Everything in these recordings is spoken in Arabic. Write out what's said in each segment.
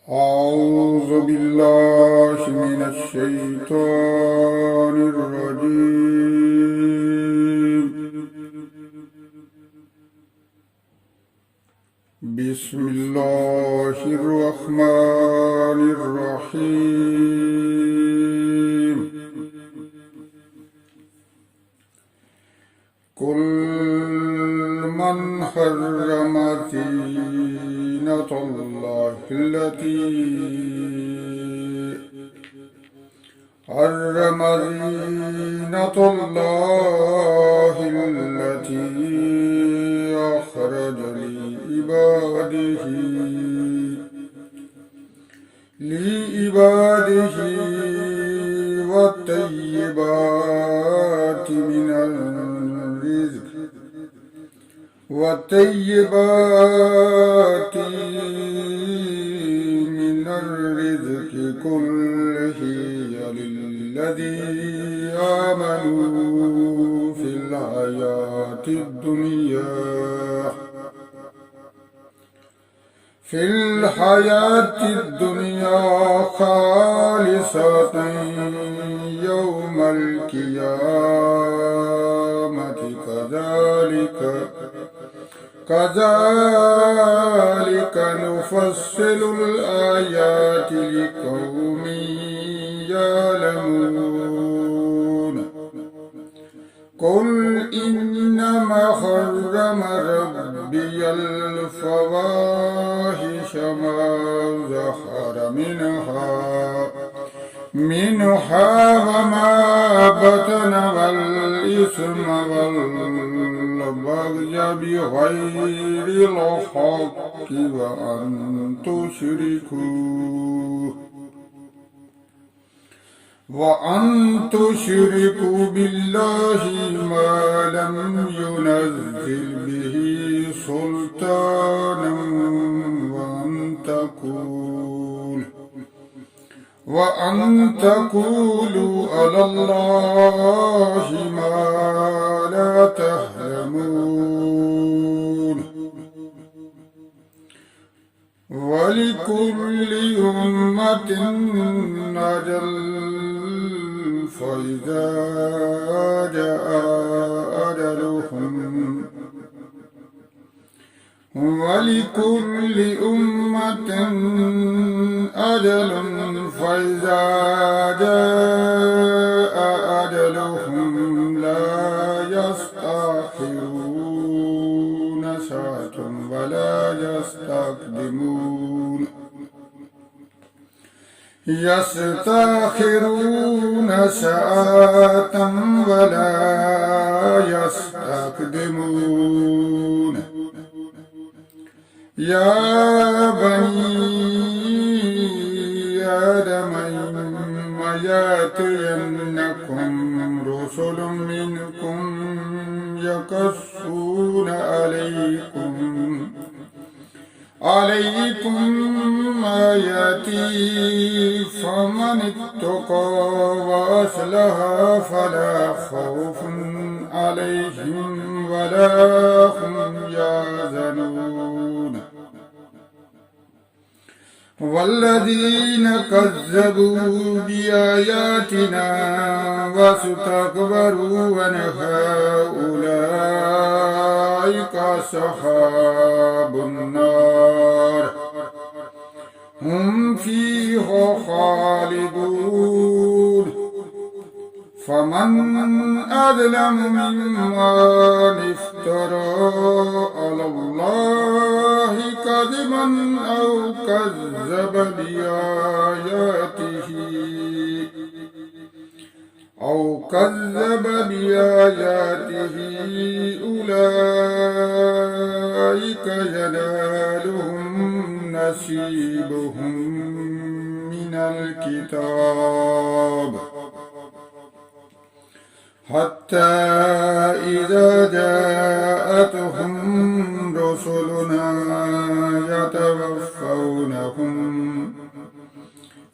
أعوذ بالله من الشيطان الرجيم. بسم الله الرحمن الرحيم. قل من حرم زينة الله التي حرم زينة الله التي أخرج لعباده والطيبات من الرزق قل هي للذين آمنوا في الحياة الدنيا خالصة يوم القيامة كذلك نفصل الآيات لقوم يعلمون. قل إنما حرم ربي الفواحش ما ظهر منها وما بطن والإثم والبغي بغير الحق وأن تشركوا بالله ما لم ينزل به سلطانا وأن تقولوا على الله ما لا تعلمون. ولكل أمة أجل فإذا جاء أجلهم لا يستأخرون ساعة ولا يستقدمون. يستأخرون ساعة ولا يستقدمون. يا بني آدم إما يأتينكم رسل منكم يقصون عليكم آياتي فمن اتقى وأصلح فلا خوف عليهم ولا هم يحزنون. والذين كذبوا بآياتنا واستكبروا عنها أولئك أصحاب النار هم فيها خالدون. فمن أظلم ممن افترى على الله كذبا أو كذب بآياته أولئك ينالهم نصيبهم من الكتاب حتى إذا جاءتهم رسلنا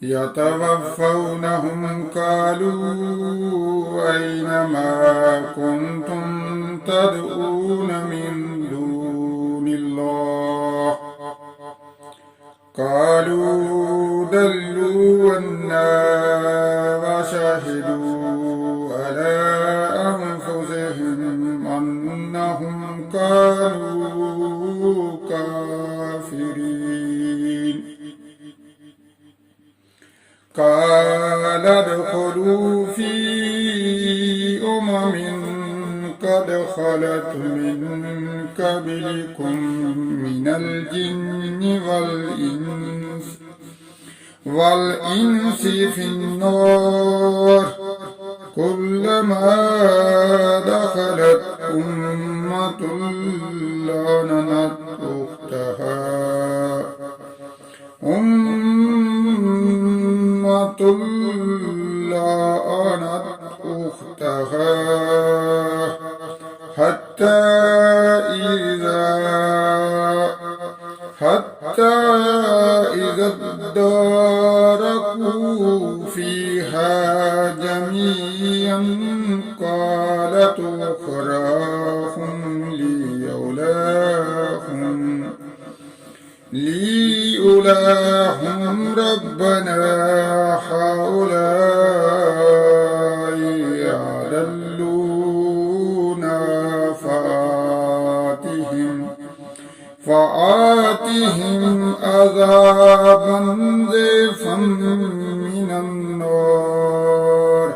يتوفونهم قالوا أين ما كنتم تدعون من دون الله قالوا دلوا عنا وشهدوا على أنفسهم أنهم كانوا كافرين قال ادخلوا في قد خلت من قبلكم من الجن والإنس في النار كلما دخلت أمة لعنت أختها حتى إذا اداركوا فيها جميعا قالت أخراهم لأولاهم ربنا هؤلاء أضلونا فآتهم عذابا ضعفا من النار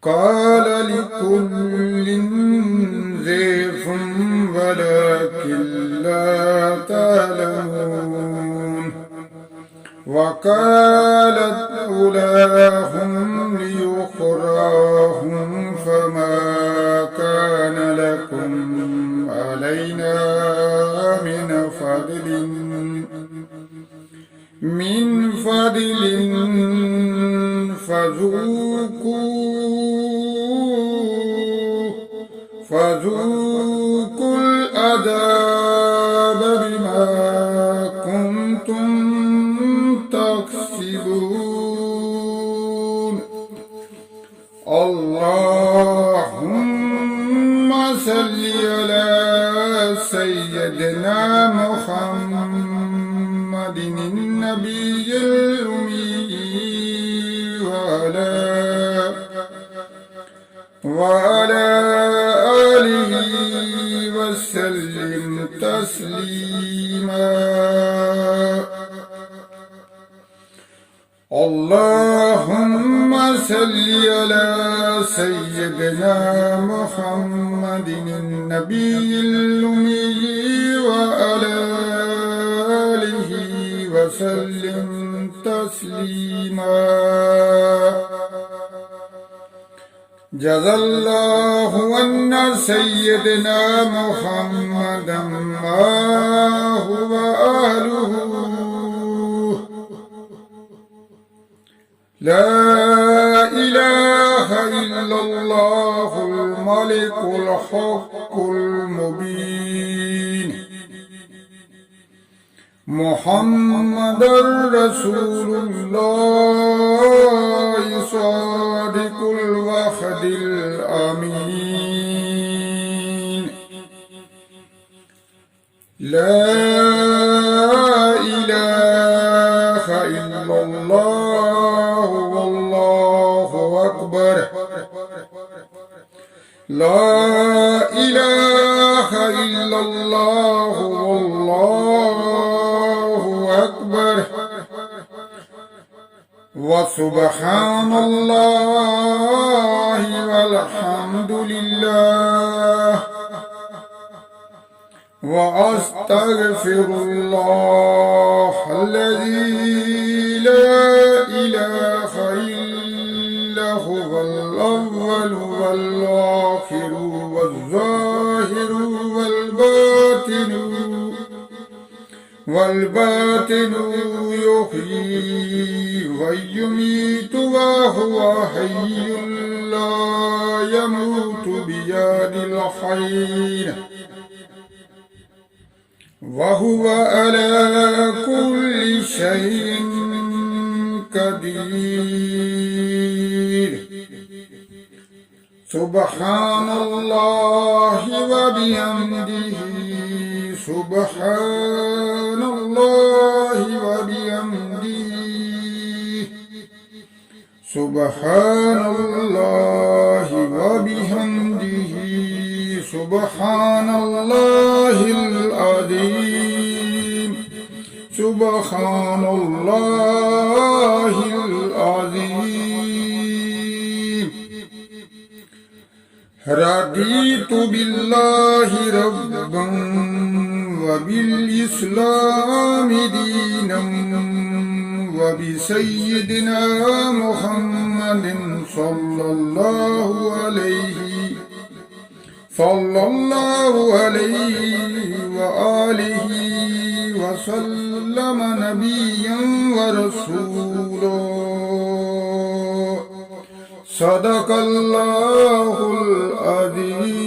قال لكل ضعف ولكن لا تعلمون وقالت أولاهم لأخراهم فما كان لكم علينا من فضل فذوقوا العذاب بما كنتم تكسبون اللهم صل على سيدنا محمد النبي الأمي وعلى آله وسلم تسليما اللهم صل على سيدنا محمد النبي الأمي وعلى آله وسلم تسليما جزا الله عنا سيدنا محمدا ما هو أهله لا إله إلا الله الملك الحق المبين محمد رسول الله صادق الوعد الأمين لا إله إلا الله والله أكبر لا إله إلا الله والله أكبر وسبحان الله والحمد لله وأستغفر الله الذي لا إله إلا هو الأول والآخر والظاهر والباطن يحيي ويميت وهو حي لا يموت بيد الخير وهو على كل شيء قدير سبحان الله وبحمده سبحان الله وبحمده سبحان الله وبحمده سبحان الله العظيم سبحان الله العظيم رضيت بالله ربا وبالإسلام دينا وبسيدنا محمد صلى الله عليه وآله وسلم نبيا ورسولا صدق الله العظيم.